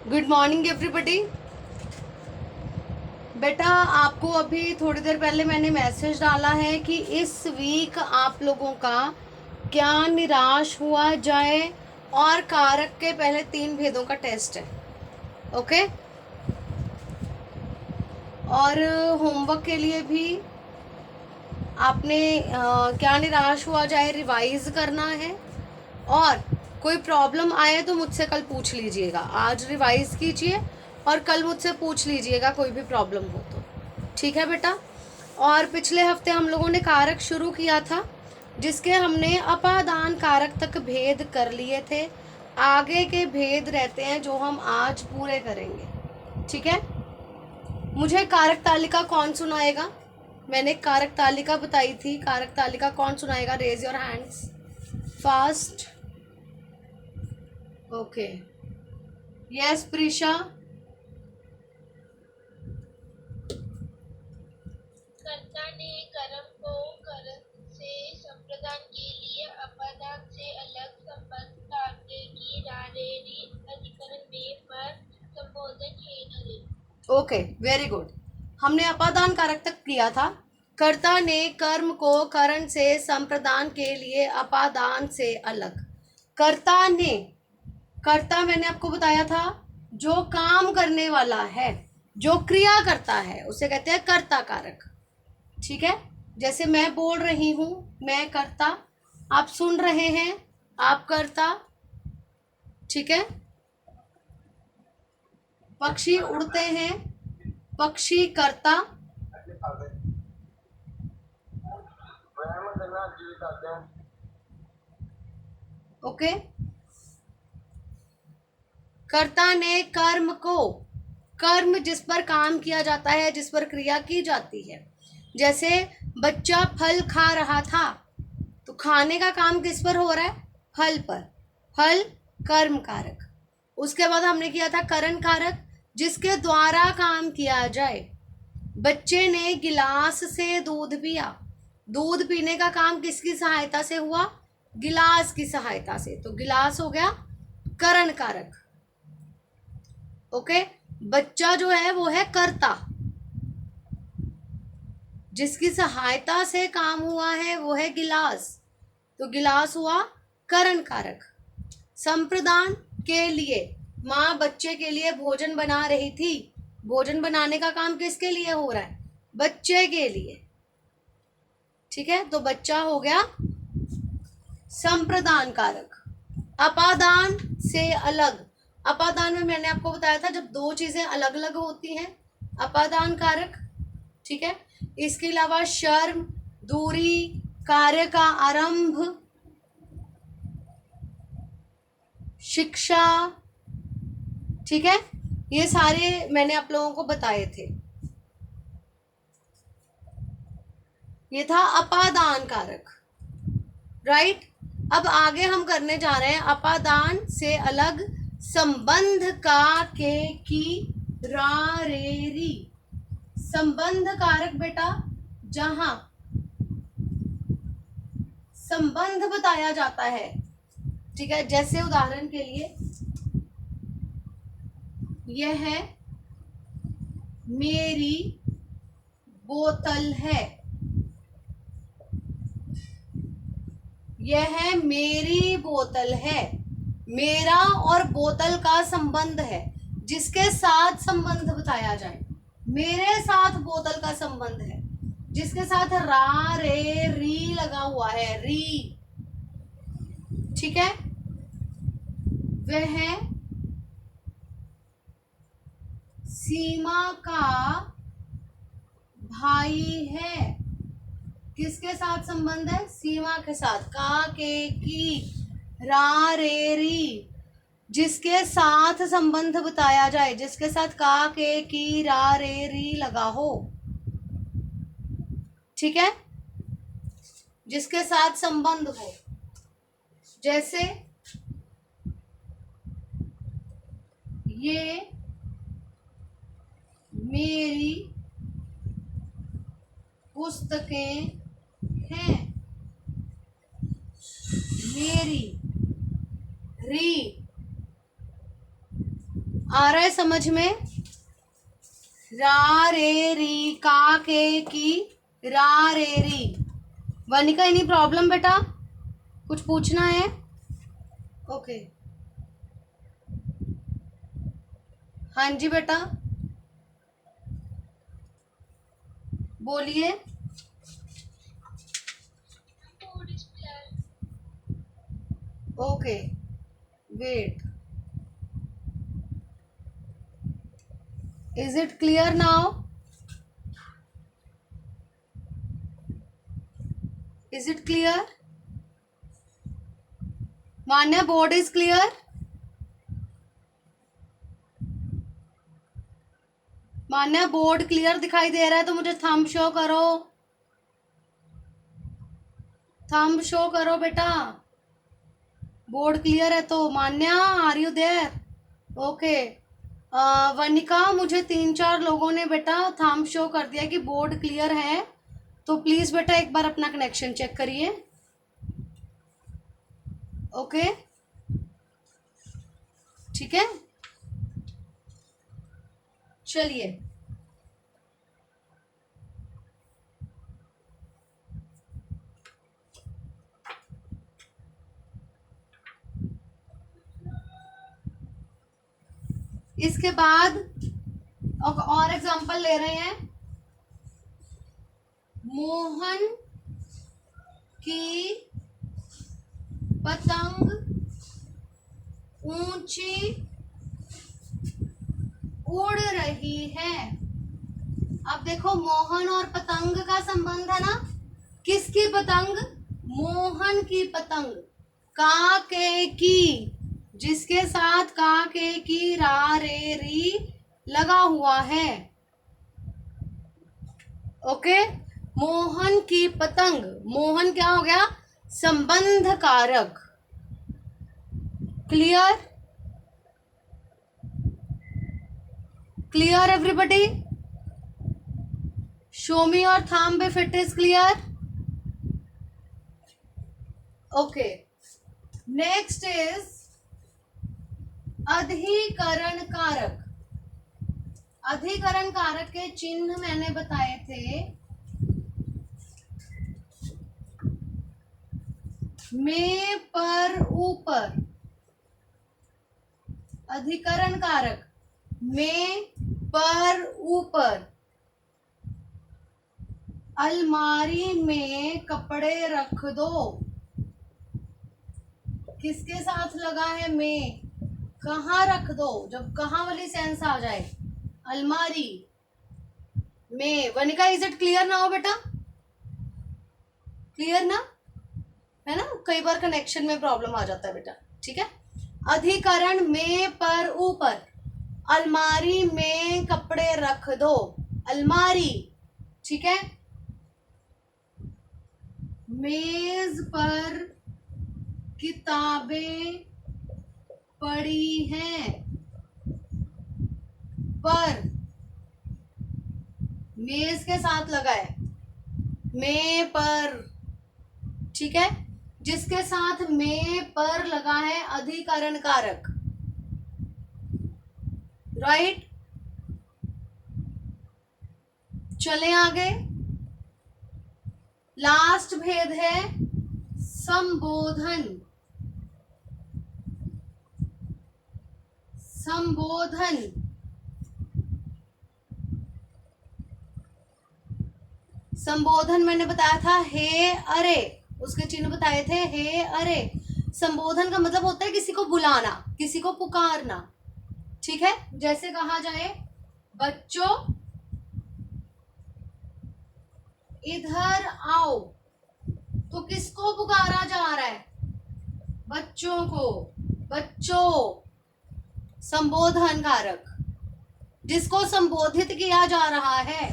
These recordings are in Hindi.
Good morning everybody. बेटा, आपको अभी थोड़ी देर पहले मैंने मैसेज डाला है कि इस वीक आप लोगों का क्या निराश हुआ जाए और कारक के पहले 3 भेदों का टेस्ट है। ओके। और होमवर्क के लिए भी आपने क्या निराश हुआ जाए रिवाइज करना है। और कोई प्रॉब्लम आए तो मुझसे कल पूछ लीजिएगा। आज रिवाइज कीजिए और कल मुझसे पूछ लीजिएगा कोई भी प्रॉब्लम हो तो। ठीक है बेटा। और पिछले हफ्ते हम लोगों ने कारक शुरू किया था जिसके हमने अपादान कारक तक भेद कर लिए थे। आगे के भेद रहते हैं जो हम आज पूरे करेंगे। ठीक है। मुझे कारक तालिका कौन सुनाएगा? मैंने कारक तालिका बताई थी। कारक तालिका कौन सुनाएगा? Raise your hands fast. Okay. Yes Prisha. कर्ता ने कर्म को करण से संप्रदान के लिए अपादान से अलग संबंध काटने की रारेरी अधिकरण में पर संबोधन हेनरे। Okay, very good. हमने अपादान कारक तक किया था। कर्ता ने कर्म को करण से संप्रदान के लिए अपादान से अलग। कर्ता ने, कर्ता मैंने आपको बताया था जो काम करने वाला है, जो क्रिया करता है उसे कहते हैं कर्ता कारक। ठीक है। जैसे मैं बोल रही हूं, मैं कर्ता। आप सुन रहे हैं, आप कर्ता। ठीक है। पक्षी उड़ते हैं, पक्षी कर्ता। ओके। कर्ता ने कर्म को, कर्म जिस पर काम किया जाता है, जिस पर क्रिया की जाती है। जैसे बच्चा फल खा रहा था तो खाने का काम किस पर हो रहा है? फल पर। फल कर्म कारक। उसके बाद हमने किया था करण कारक जिसके द्वारा काम किया जाए। बच्चे ने गिलास से दूध पिया। दूध पीने का काम किसकी सहायता से हुआ? गिलास की सहायता से। तो गिलास हो गया करण कारक। ओके। बच्चा जो है वो है कर्ता, जिसकी सहायता से काम हुआ है वो है गिलास। तो गिलास हुआ करण कारक। संप्रदान के लिए, माँ बच्चे के लिए भोजन बना रही थी। भोजन बनाने का काम किसके लिए हो रहा है? बच्चे के लिए। ठीक है। तो बच्चा हो गया संप्रदान कारक। अपादान से अलग। अपादान में मैंने आपको बताया था जब दो चीजें अलग अलग होती हैं, अपादान कारक। ठीक है। इसके अलावा शर्म, दूरी, कार्य का आरंभ, शिक्षा। ठीक है। ये सारे मैंने आप लोगों को बताए थे। ये था अपादान कारक। राइट। अब आगे हम करने जा रहे हैं अपादान से अलग संबंध का के की रा रे री। संबंध कारक बेटा जहां संबंध बताया जाता है। ठीक है। जैसे उदाहरण के लिए यह है मेरी बोतल है। यह है मेरी बोतल है। मेरा और बोतल का संबंध है। जिसके साथ संबंध बताया जाए, मेरे साथ बोतल का संबंध है। जिसके साथ रा रे री लगा हुआ है, री। ठीक है। वह सीमा का भाई है। किसके साथ संबंध है? सीमा के साथ। का के की रा रे री। जिसके साथ संबंध बताया जाए, जिसके साथ का के की रा रे री लगा हो। ठीक है। जिसके साथ संबंध हो। जैसे ये मेरी पुस्तकें हैं। मेरी री आ रहा है समझ में? रा रे री, का के की, रा रे री। वनिका एनी प्रॉब्लम बेटा? कुछ पूछना है? ओके। हाँ जी बेटा, बोलिए। Food is clear. Okay, wait. Is it clear now? Is it clear? Manya, board is clear? Manya, board clear दिखाई दे रहा है तो मुझे थंब शो करो। थंब शो करो बेटा, बोर्ड क्लियर है तो। Manya, are you there? Okay. Vanika, मुझे 3-4 लोगों ने बेटा थंब शो कर दिया कि बोर्ड क्लियर है, तो प्लीज बेटा एक बार अपना कनेक्शन चेक करिए। ओके, ठीक है, चलिए। इसके बाद और एग्जांपल ले रहे हैं। मोहन की पतंग ऊंची उड़ रही है। अब देखो, मोहन और पतंग का संबंध है ना। किसकी पतंग? मोहन की पतंग। का के की, जिसके साथ का के की, रा रे री लगा हुआ है। ओके, मोहन की पतंग। मोहन क्या हो गया? संबंध कारक। Clear? Clear everybody? Show me your thumb if it is clear. Okay, next is अधिकरण कारक। अधिकरण कारक के चिन्ह मैंने बताए थे। में, पर, ऊपर। अधिकरण कारक में, पर, ऊपर। अलमारी में कपड़े रख दो। किसके साथ लगा है? में। कहाँ रख दो? जब कहाँ वाली सेंस आ जाए। अलमारी में। वनिका, इज इट क्लियर ना हो बेटा? क्लियर ना है ना? कई बार कनेक्शन में प्रॉब्लम आ जाता है बेटा, ठीक है। अधिकरण में, पर, ऊपर। अलमारी में कपड़े रख दो। अलमारी, ठीक है। मेज पर किताबें पड़ी हैं। पर, मेज के साथ लगा है। में, पर, ठीक है। जिसके साथ में, पर लगा है, अधिकरण कारक। राइट, चले आगे। लास्ट भेद है संबोधन। संबोधन, संबोधन मैंने बताया था हे अरे, उसके चिन्ह बताए थे हे अरे। संबोधन का मतलब होता है किसी को बुलाना, किसी को पुकारना, ठीक है। जैसे कहा जाए, बच्चों इधर आओ, तो किसको पुकारा जा रहा है? बच्चों को। बच्चों, संबोधन कारक। जिसको संबोधित किया जा रहा है,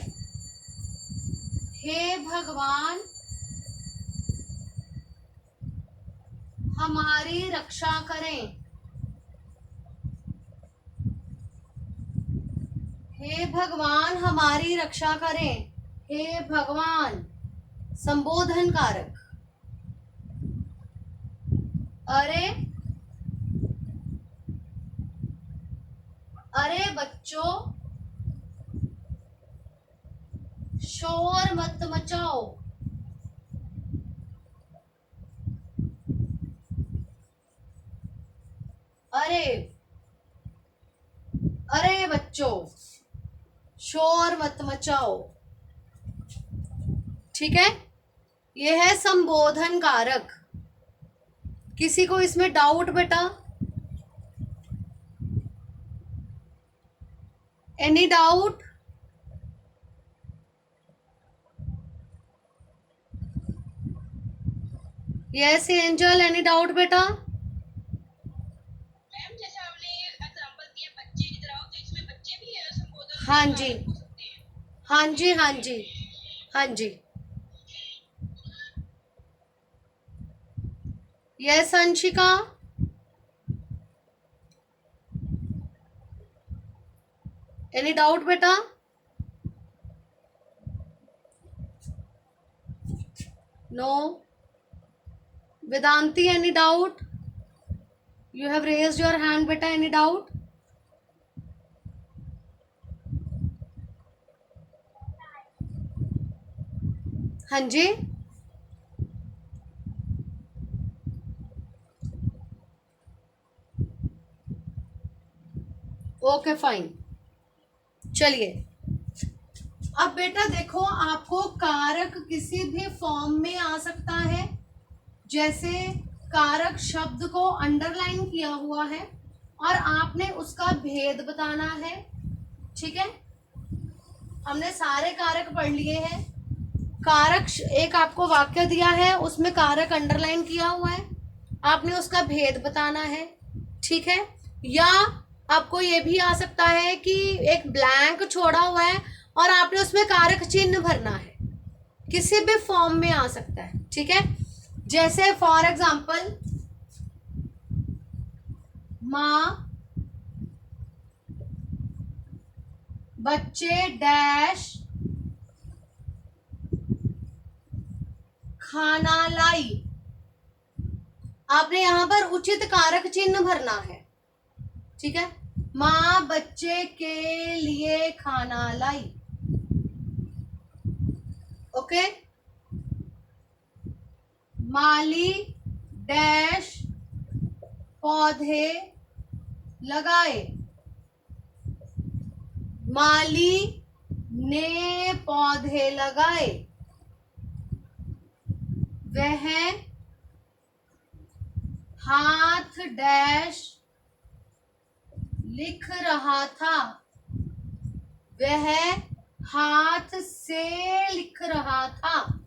हे भगवान हमारी रक्षा करें। हे भगवान हमारी रक्षा करें। हे भगवान, संबोधन कारक। अरे, अरे बच्चों, शोर मत मचाओ। अरे अरे बच्चों, शोर मत मचाओ। ठीक है, ये है संबोधन कारक। किसी को इसमें डाउट बेटा? Any doubt? Yes angel, any doubt बेटा? मैम जैसे आपने एग्जांपल दिया बच्चे की तरह, तो इसमें बच्चे भी है संबोधन हाँ जी, कारक हो सकते हैं। हाँ जी, हाँ जी, हाँ जी। यस अंशिका? एनी डाउट बेटा? No? Vedanti, any doubt? You have raised your hand बेटा, एनी डाउट? हाँ जी, ओके फाइन। चलिए, अब बेटा देखो, आपको कारक किसी भी फॉर्म में आ सकता है। जैसे कारक शब्द को अंडरलाइन किया हुआ है और आपने उसका भेद बताना है। ठीक है, हमने सारे कारक पढ़ लिए हैं। कारक, एक आपको वाक्य दिया है, उसमें कारक अंडरलाइन किया हुआ है, आपने उसका भेद बताना है। ठीक है, या आपको ये भी आ सकता है कि एक ब्लैंक छोड़ा हुआ है और आपने उसमें कारक चिन्ह भरना है। किसी भी फॉर्म में आ सकता है। ठीक है, जैसे फॉर एग्जाम्पल, माँ बच्चे डैश खाना लाई। आपने यहां पर उचित कारक चिन्ह भरना है। ठीक है, माँ बच्चे के लिए खाना लाई। ओके, माली डैश पौधे लगाए। माली ने पौधे लगाए। वह हाथ डैश लिख रहा था। वह हाथ से लिख रहा था।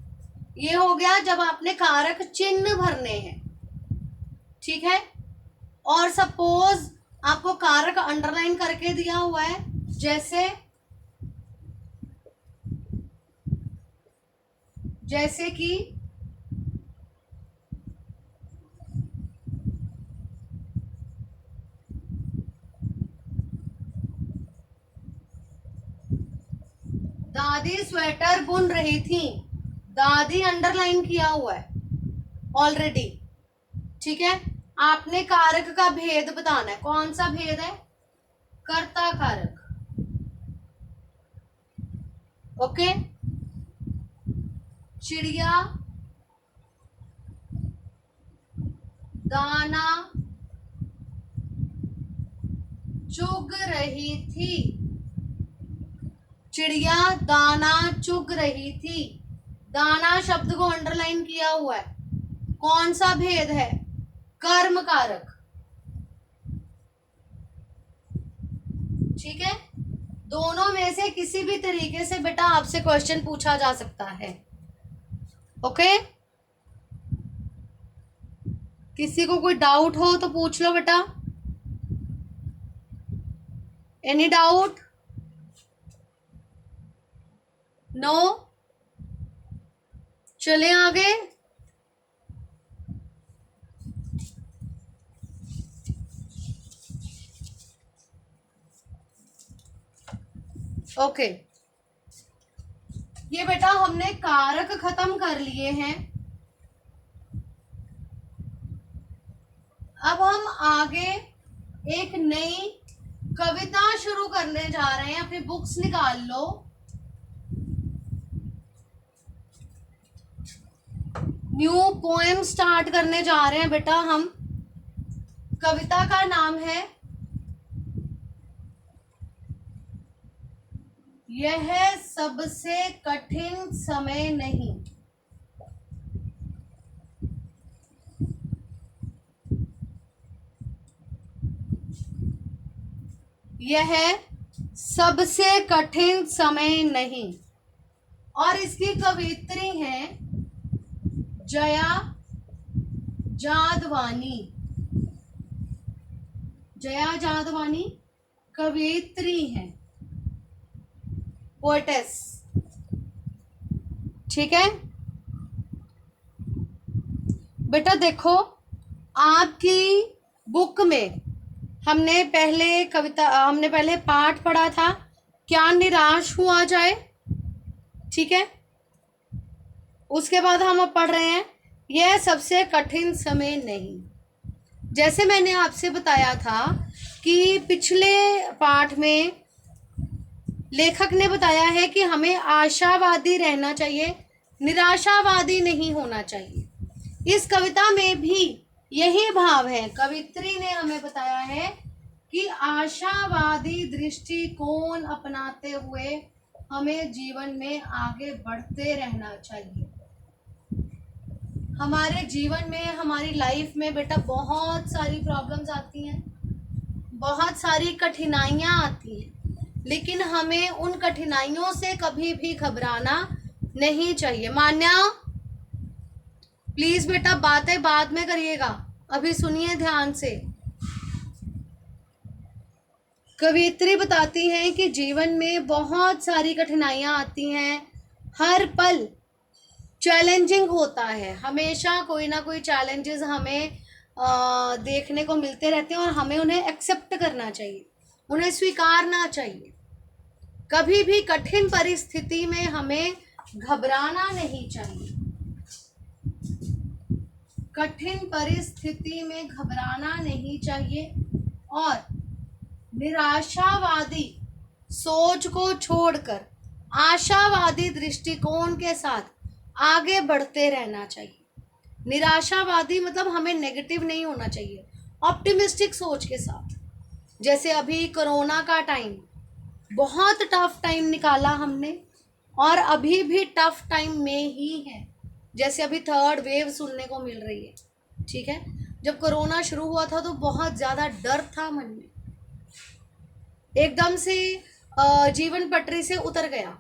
ये हो गया जब आपने कारक चिन्ह भरने हैं। ठीक है, और सपोज आपको कारक अंडरलाइन करके दिया हुआ है, जैसे कि दादी स्वेटर बुन रही थी। दादी अंडरलाइन किया हुआ है ऑलरेडी। ठीक है, आपने कारक का भेद बताना है। कौन सा भेद है? कर्ता कारक। ओके, चिड़िया दाना चुग रही थी। चिड़िया दाना चुग रही थी। दाना शब्द को अंडरलाइन किया हुआ है। कौन सा भेद है? कर्म कारक। ठीक है, दोनों में से किसी भी तरीके से बेटा आपसे क्वेश्चन पूछा जा सकता है। ओके, किसी को कोई डाउट हो तो पूछ लो बेटा। Any doubt? नो? चले आगे। ओके, ये बेटा हमने कारक खत्म कर लिए हैं। अब हम आगे एक नई कविता शुरू करने जा रहे हैं, अपनी बुक्स निकाल लो। न्यू पोएम स्टार्ट करने जा रहे हैं बेटा हम। कविता का नाम है यह सबसे कठिन समय नहीं। यह सबसे कठिन समय नहीं। और इसकी कवित्री है जया जादवानी। जया जादवानी कवित्री है, पोएटेस। ठीक है बेटा, देखो आपकी बुक में हमने पहले पाठ पढ़ा था, क्या निराश हुआ जाए। ठीक है, उसके बाद हम अब पढ़ रहे हैं यह सबसे कठिन समय नहीं। जैसे मैंने आपसे बताया था कि पिछले पाठ में लेखक ने बताया है कि हमें आशावादी रहना चाहिए, निराशावादी नहीं होना चाहिए। इस कविता में भी यही भाव है। कवित्री ने हमें बताया है कि आशावादी दृष्टिकोण अपनाते हुए हमें जीवन में आगे बढ़ते रहना चाहिए। हमारे जीवन में, हमारी लाइफ में बेटा बहुत सारी प्रॉब्लम्स आती हैं, बहुत सारी कठिनाइयां आती हैं, लेकिन हमें उन कठिनाइयों से कभी भी घबराना नहीं चाहिए। मान्या प्लीज बेटा बातें बाद में करिएगा, अभी सुनिए ध्यान से। कवित्री बताती हैं कि जीवन में बहुत सारी कठिनाइयां आती हैं, हर पल चैलेंजिंग होता है, हमेशा कोई ना कोई चैलेंजेस हमें देखने को मिलते रहते हैं और हमें उन्हें एक्सेप्ट करना चाहिए, उन्हें स्वीकारना चाहिए। कभी भी कठिन परिस्थिति में हमें घबराना नहीं चाहिए। कठिन परिस्थिति में घबराना नहीं चाहिए और निराशावादी सोच को छोड़कर आशावादी दृष्टिकोण के साथ आगे बढ़ते रहना चाहिए। निराशावादी मतलब हमें नेगेटिव नहीं होना चाहिए, ऑप्टिमिस्टिक सोच के साथ। जैसे अभी कोरोना का टाइम, बहुत टफ टाइम निकाला हमने और अभी भी टफ टाइम में ही है। जैसे अभी थर्ड वेव सुनने को मिल रही है। ठीक है, जब कोरोना शुरू हुआ था तो बहुत ज़्यादा डर था मन में, एकदम से जीवन पटरी से उतर गया,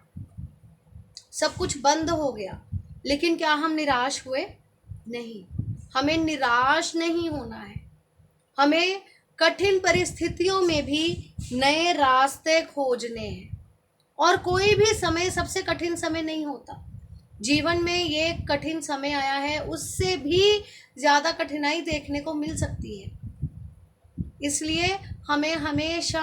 सब कुछ बंद हो गया। लेकिन क्या हम निराश हुए? नहीं, हमें निराश नहीं होना है। हमें कठिन परिस्थितियों में भी नए रास्ते खोजने हैं। और कोई भी समय सबसे कठिन समय नहीं होता। जीवन में ये कठिन समय आया है, उससे भी ज़्यादा कठिनाई देखने को मिल सकती है। इसलिए हमें हमेशा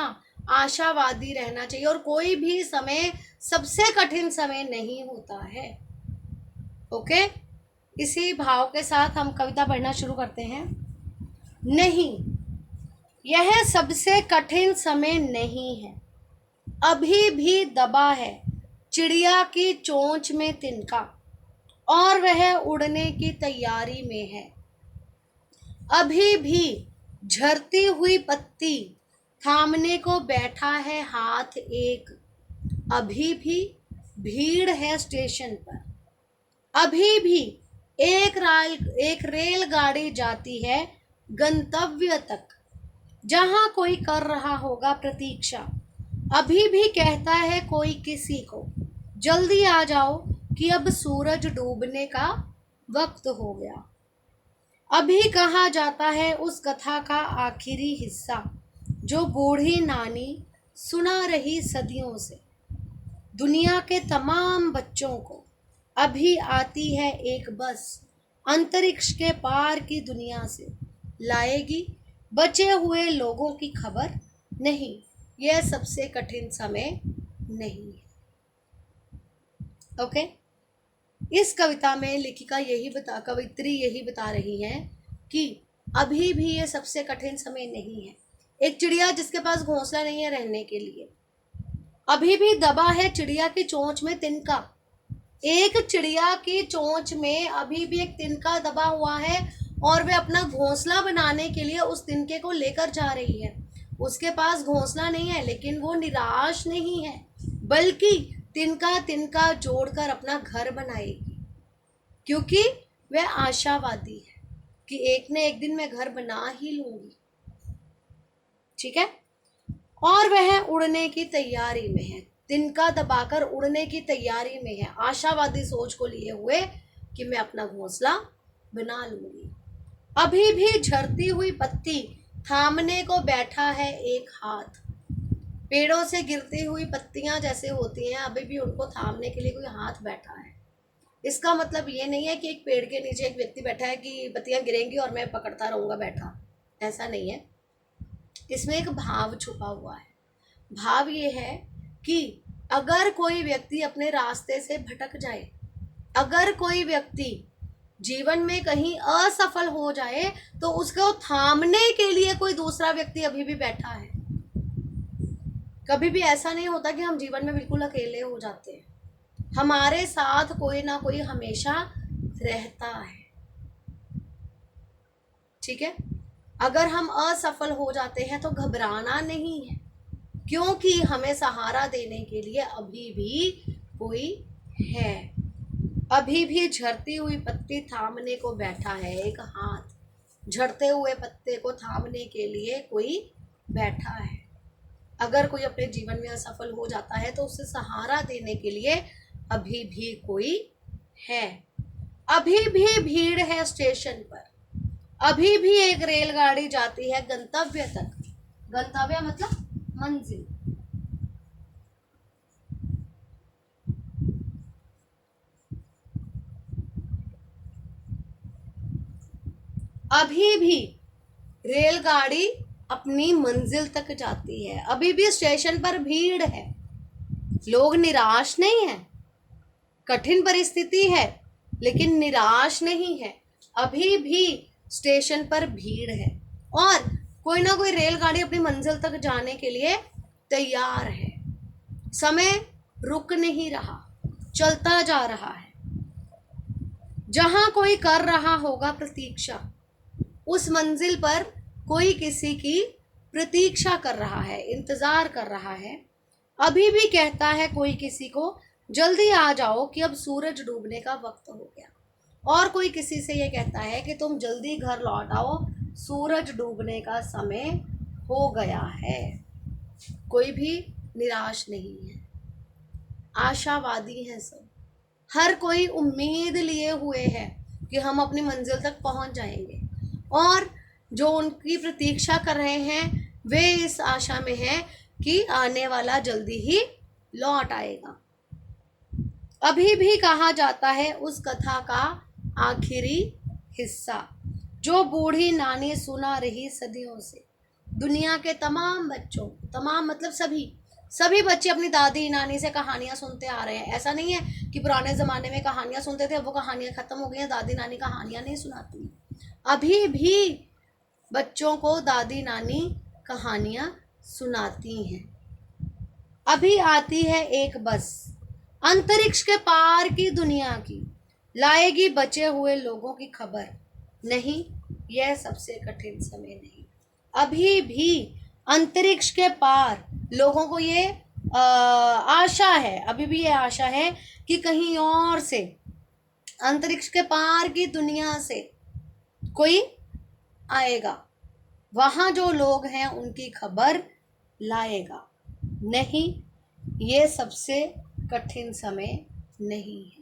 आशावादी रहना चाहिए और कोई भी समय सबसे कठिन समय नहीं होता है। ओके, इसी भाव के साथ हम कविता पढ़ना शुरू करते हैं। नहीं, यह सबसे कठिन समय नहीं है, अभी भी दबा है चिड़िया की चोंच में तिनका और वह उड़ने की तैयारी में है। अभी भी झरती हुई पत्ती थामने को बैठा है हाथ एक। अभी भी भीड़ है स्टेशन पर, अभी भी एक रेलगाड़ी जाती है गंतव्य तक, जहां कोई कर रहा होगा प्रतीक्षा। अभी भी कहता है कोई किसी को, जल्दी आ जाओ कि अब सूरज डूबने का वक्त हो गया। अभी कहा जाता है उस कथा का आखिरी हिस्सा, जो बूढ़ी नानी सुना रही सदियों से। दुनिया के तमाम बच्चों को अभी आती है एक बस, अंतरिक्ष के पार की दुनिया से लाएगी बचे हुए लोगों की खबर। नहीं, यह सबसे कठिन समय नहीं है। ओके, इस कविता में लेखिका कवित्री यही बता रही है कि अभी भी ये सबसे कठिन समय नहीं है। एक चिड़िया जिसके पास घोंसला नहीं है रहने के लिए। अभी भी दबा है चिड़िया की चोंच में तिनका। एक चिड़िया की चोंच में अभी भी एक तिनका दबा हुआ है और वे अपना घोंसला बनाने के लिए उस तिनके को लेकर जा रही है। उसके पास घोंसला नहीं है, लेकिन वो निराश नहीं है, बल्कि तिनका तिनका जोड़कर अपना घर बनाएगी, क्योंकि वह आशावादी है कि एक न एक दिन मैं घर बना ही लूंगी। ठीक है। और वह उड़ने की तैयारी में है, तिनका दबाकर उड़ने की तैयारी में है, आशावादी सोच को लिए हुए कि मैं अपना घोंसला बना लूंगी। अभी भी झड़ती हुई पत्ती थामने को बैठा है एक हाथ। पेड़ों से गिरती हुई पत्तियां जैसे होती हैं, अभी भी उनको थामने के लिए कोई हाथ बैठा है। इसका मतलब ये नहीं है कि एक पेड़ के नीचे एक व्यक्ति बैठा है कि पत्तियां गिरेंगी और मैं पकड़ता रहूंगा बैठा, ऐसा नहीं है। इसमें एक भाव छुपा हुआ है। भाव ये है कि अगर कोई व्यक्ति अपने रास्ते से भटक जाए, अगर कोई व्यक्ति जीवन में कहीं असफल हो जाए, तो उसको थामने के लिए कोई दूसरा व्यक्ति अभी भी बैठा है। कभी भी ऐसा नहीं होता कि हम जीवन में बिल्कुल अकेले हो जाते हैं, हमारे साथ कोई ना कोई हमेशा रहता है। ठीक है। अगर हम असफल हो जाते हैं तो घबराना नहीं है, क्योंकि हमें सहारा देने के लिए अभी भी कोई है। अभी भी झड़ती हुई पत्ती थामने को बैठा है एक हाथ। झड़ते हुए पत्ते को थामने के लिए कोई बैठा है। अगर कोई अपने जीवन में असफल हो जाता है तो उसे सहारा देने के लिए अभी भी कोई है। अभी भी भीड़ है स्टेशन पर, अभी भी एक रेलगाड़ी जाती है गंतव्य तक। गंतव्य मतलब मंजिल। अभी भी रेलगाड़ी अपनी मंजिल तक जाती है, अभी भी स्टेशन पर भीड़ है। लोग निराश नहीं है, कठिन परिस्थिति है लेकिन निराश नहीं है, अभी भी स्टेशन पर भीड़ है और कोई ना कोई रेलगाड़ी अपनी मंजिल तक जाने के लिए तैयार है। समय रुक नहीं रहा, चलता जा रहा है। जहां कोई कर रहा होगा प्रतीक्षा, उस मंजिल पर कोई किसी की प्रतीक्षा कर रहा है, इंतजार कर रहा है। अभी भी कहता है कोई किसी को, जल्दी आ जाओ कि अब सूरज डूबने का वक्त हो गया। और कोई किसी से ये कहता है कि तुम जल्दी घर लौट आओ, सूरज डूबने का समय हो गया है। कोई भी निराश नहीं है, आशावादी है सब। हर कोई उम्मीद लिए हुए है कि हम अपनी मंजिल तक पहुंच जाएंगे, और जो उनकी प्रतीक्षा कर रहे हैं वे इस आशा में हैं कि आने वाला जल्दी ही लौट आएगा। अभी भी कहा जाता है उस कथा का आखिरी हिस्सा, जो बूढ़ी नानी सुना रही सदियों से। दुनिया के तमाम बच्चों, तमाम मतलब सभी बच्चे अपनी दादी नानी से कहानियां सुनते आ रहे हैं। ऐसा नहीं है कि पुराने ज़माने में कहानियां सुनते थे, अब वो कहानियां ख़त्म हो गई हैं, दादी नानी कहानियां नहीं सुनाती। अभी भी बच्चों को दादी नानी कहानियां सुनाती हैं। अभी आती है एक बस, अंतरिक्ष के पार की दुनिया की, लाएगी बचे हुए लोगों की खबर। नहीं, यह सबसे कठिन समय नहीं। अभी भी अंतरिक्ष के पार लोगों को ये आशा है, अभी भी ये आशा है कि कहीं और से, अंतरिक्ष के पार की दुनिया से कोई आएगा, वहाँ जो लोग हैं उनकी खबर लाएगा। नहीं, ये सबसे कठिन समय नहीं है।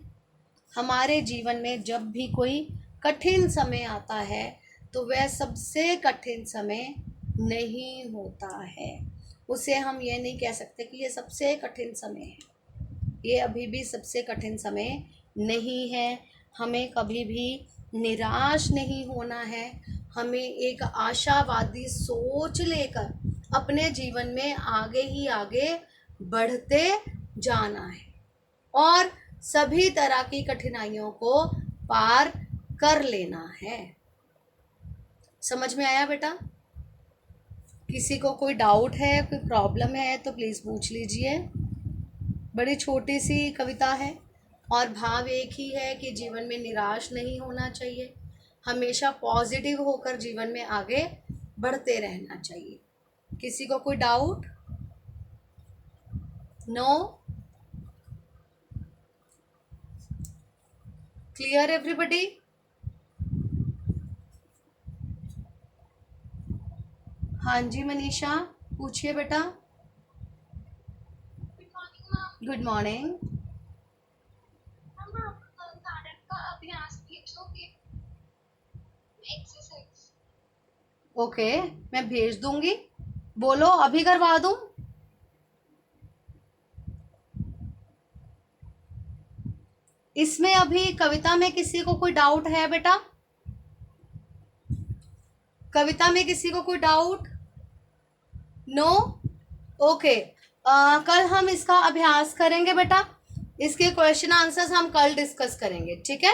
हमारे जीवन में जब भी कोई कठिन समय आता है तो वह सबसे कठिन समय नहीं होता है। उसे हम ये नहीं कह सकते कि ये सबसे कठिन समय है। ये अभी भी सबसे कठिन समय नहीं है। हमें कभी भी निराश नहीं होना है। हमें एक आशावादी सोच लेकर अपने जीवन में आगे ही आगे बढ़ते जाना है और सभी तरह की कठिनाइयों को पार कर लेना है। समझ में आया बेटा? किसी को कोई डाउट है, कोई प्रॉब्लम है तो प्लीज़ पूछ लीजिए। बड़ी छोटी सी कविता है और भाव एक ही है कि जीवन में निराश नहीं होना चाहिए, हमेशा पॉजिटिव होकर जीवन में आगे बढ़ते रहना चाहिए। किसी को कोई डाउट? नो? Clear everybody? हाँ जी मनीषा, पूछिए बेटा। Good morning. कारक का अभ्यास लिखोगे एक्सरसाइज। ओके, मैं भेज दूंगी। बोलो, अभी करवा दूं? इसमें अभी कविता में किसी को कोई डाउट है बेटा? कविता में किसी को कोई डाउट? नो? ओके, कल हम इसका अभ्यास करेंगे बेटा। इसके क्वेश्चन आंसर्स हम कल डिस्कस करेंगे, ठीक है?